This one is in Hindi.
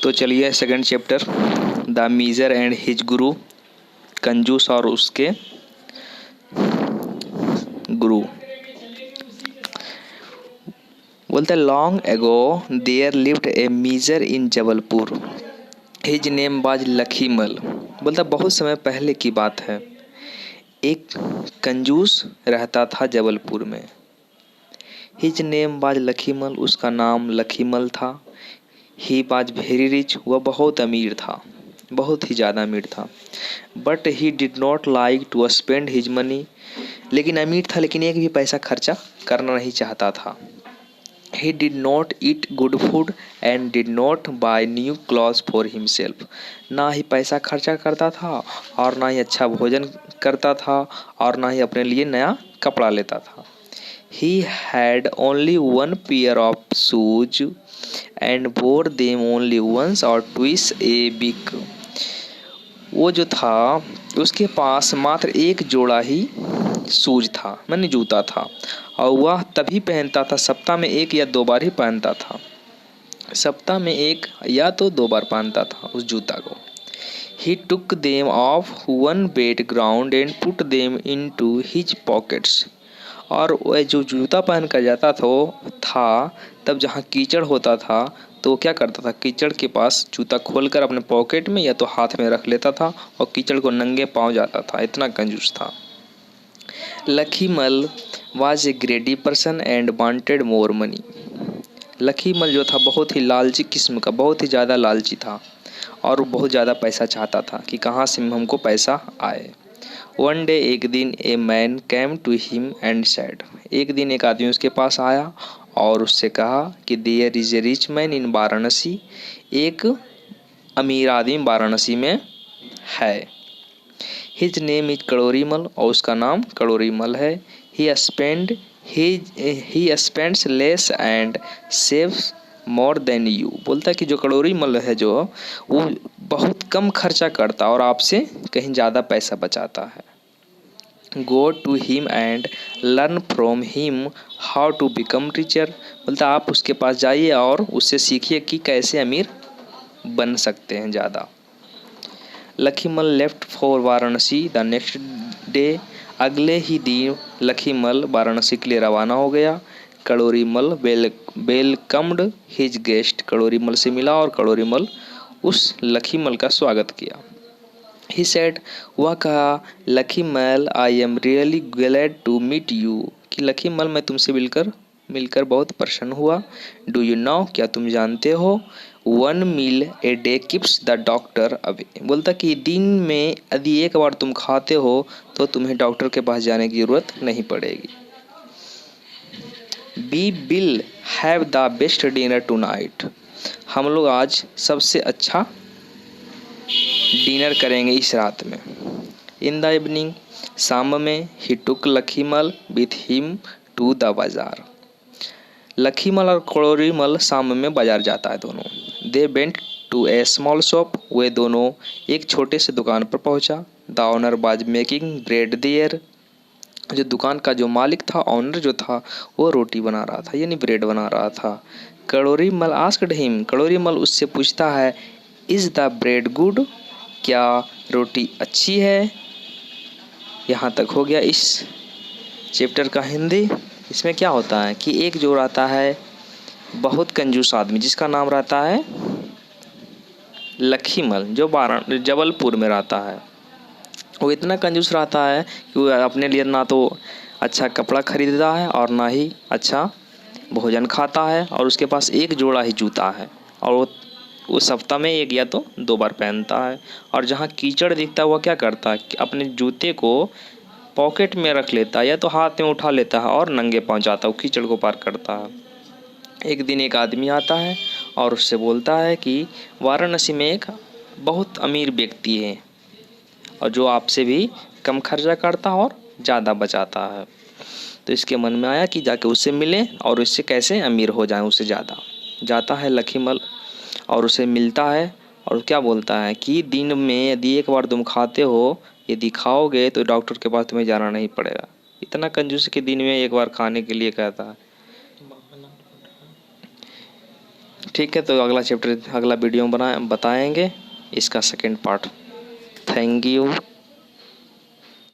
तो चलिए second chapter, the miser and his guru, कंजूस और उसके गुरु। बोलते long ago there lived a miser in Jabalpur, his name was Lakhimal. बोलता बहुत समय पहले की बात है, एक कंजूस रहता था जबलपुर में। हिज नेम वाज लखीमल, उसका नाम लखीमल था। ही वाज वेरी रिच, वह बहुत अमीर था, बहुत ही ज़्यादा अमीर था। But he did not like to spend his money, लेकिन अमीर था लेकिन एक भी पैसा खर्चा करना नहीं चाहता था। He did not eat good food and did not buy new clothes for himself. ना ही पैसा खर्चा करता था और ना ही अच्छा भोजन करता था और ना ही अपने लिए नया कपड़ा लेता था। He had only one pair of shoes and wore them only once or twice a week. वो जो था उसके पास मात्र एक जोड़ा ही शूज था, माने जूता था, और वह तभी पहनता था, सप्ताह में एक या दो बार ही पहनता था। सप्ताह में एक या तो दो बार पहनता था उस जूता को। He took them off one bad ground and put them into his pockets. और वह जो जूता पहन कर जाता था तब जहाँ कीचड़ होता था तो वो क्या करता था, कीचड़ के पास जूता खोलकर अपने पॉकेट में या तो हाथ में रख लेता था और कीचड़ को नंगे पाँव जाता था। इतना कंजूस था। Lakhimal was a greedy person and wanted more money. Lakhimal जो था बहुत ही लालची किस्म का, बहुत ही ज़्यादा लालची था और वो बहुत ज़्यादा पैसा चाहता था कि कहाँ से हमको पैसा आए। वन डे, एक दिन, a man came to him and said, एक दिन एक आदमी उसके पास आया और उससे कहा कि there is a rich man in Varanasi, एक अमीर आदमी वाराणसी में है। हिज नेम इज कड़ोरीमल, और उसका नाम कड़ोरीमल है। He spends less and saves more than you. बोलता है कि जो कड़ोरीमल है जो वो बहुत कम खर्चा करता और आपसे कहीं ज़्यादा पैसा बचाता है। Go to him and learn from him how to become richer. बोलता आप उसके पास जाइए और उससे सीखिए कि कैसे अमीर बन सकते हैं ज़्यादा। Lakhimal left for Varanasi the next day, अगले ही दिन लखीमल वाराणसी के लिए रवाना हो गया। कड़ोरीमल वेलकम्ड हिज गेस्ट, कड़ोरीमल से मिला और कड़ोरीमल उस लखीमल का स्वागत किया। ही सेड, वह कहा, Lakhimal I am really glad to meet you, कि लखीमल मैं तुमसे मिलकर बहुत प्रसन्न हुआ। डू यू नो, क्या तुम जानते हो, one meal a day keeps the doctor away. बोलता कि दिन में यदि एक बार तुम खाते हो तो तुम्हें डॉक्टर के पास जाने की ज़रूरत नहीं पड़ेगी। We will have the best dinner tonight, हम लोग आज सबसे अच्छा डिनर करेंगे इस रात में। इन द इवनिंग, शाम में, ही टुक लखीमल विथ हिम टू द बाजार। लखीमल और कड़ोरीमल शाम में बाजार जाता है दोनों। They went to a small shop, वे दोनों एक छोटे से दुकान पर पहुंचा। The owner was making bread there, जो दुकान का जो मालिक था, ऑनर जो था, वो रोटी बना रहा था यानी ब्रेड बना रहा था। कड़ोरीमल आस्क्ड हिम, कड़ोरीमल उससे पूछता है, इज़ द ब्रेड गुड, क्या रोटी अच्छी है। यहाँ तक हो गया इस चैप्टर का हिंदी। इसमें क्या होता है कि एक जो रहता है बहुत कंजूस आदमी जिसका नाम रहता है लखीमल, जो जबलपुर में रहता है, वो इतना कंजूस रहता है कि वो अपने लिए ना तो अच्छा कपड़ा खरीदता है और ना ही अच्छा भोजन खाता है, और उसके पास एक जोड़ा ही जूता है और वो सप्ताह में एक या तो दो बार पहनता है। और जहाँ कीचड़ दिखता है वह क्या करता है कि अपने जूते को पॉकेट में रख लेता है या तो हाथ में उठा लेता है और नंगे पाँव जाता है, वो कीचड़ को पार करता है। एक दिन एक आदमी आता है और उससे बोलता है कि वाराणसी में एक बहुत अमीर व्यक्ति है और जो आपसे भी कम खर्चा करता और ज़्यादा बचाता है। तो इसके मन में आया कि जाके उससे मिले और उससे कैसे अमीर हो जाए उससे ज़्यादा। जाता है लखीमल और उसे मिलता है और क्या बोलता है कि दिन में यदि एक बार तुम खाते हो, यदि खाओगे तो डॉक्टर के पास तुम्हें जाना नहीं पड़ेगा। इतना कंजूस कि दिन में एक बार खाने के लिए कहता है। ठीक है, तो अगला चैप्टर, अगला वीडियो बताएंगे इसका सेकंड पार्ट। Thank you.